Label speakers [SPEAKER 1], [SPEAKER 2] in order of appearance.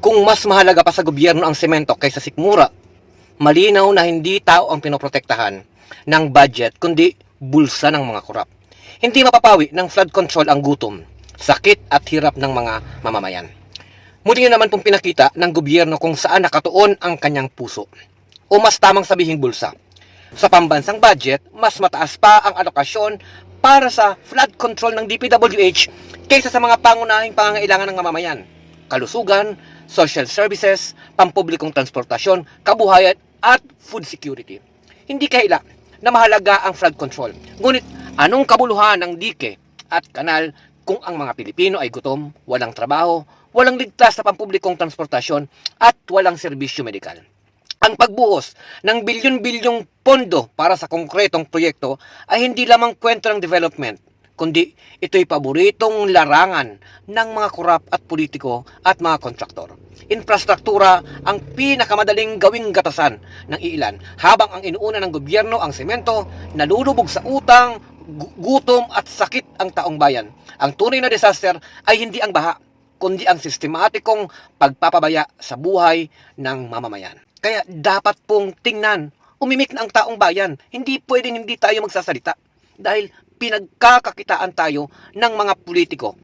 [SPEAKER 1] Kung mas mahalaga pa sa gobyerno ang semento kaysa sikmura, malinaw na hindi tao ang pinoprotektahan ng budget kundi bulsa ng mga korap. Hindi mapapawi ng flood control ang gutom, sakit at hirap ng mga mamamayan. Muli naman pong pinakita ng gobyerno kung saan nakatuon ang kanyang puso. O mas tamang sabihing bulsa. Sa pambansang budget, mas mataas pa ang alokasyon para sa flood control ng DPWH kaysa sa mga pangunahing pangangailangan ng mamamayan. Kalusugan, social services, pampublikong transportasyon, kabuhayan at food security. Hindi kaila na mahalaga ang flood control. Ngunit anong kabuluhan ng dike at kanal kung ang mga Pilipino ay gutom, walang trabaho, walang ligtas na pampublikong transportasyon at walang serbisyo medikal? Ang pagbuhos ng bilyon-bilyong pondo para sa konkretong proyekto ay hindi lamang kwento ng development, kundi ito'y paboritong larangan ng mga korap at politiko at mga kontraktor. Infrastruktura ang pinakamadaling gawing gatasan ng iilan, habang ang inuuna ng gobyerno ang semento, nalulubog sa utang, gutom at sakit ang taong bayan. Ang tunay na disaster ay hindi ang baha, kundi ang sistematikong pagpapabaya sa buhay ng mamamayan. Kaya dapat pong tingnan, umimik na ang taong bayan. Hindi pwedeng hindi tayo magsasalita dahil pinagkakakitaan tayo ng mga politiko.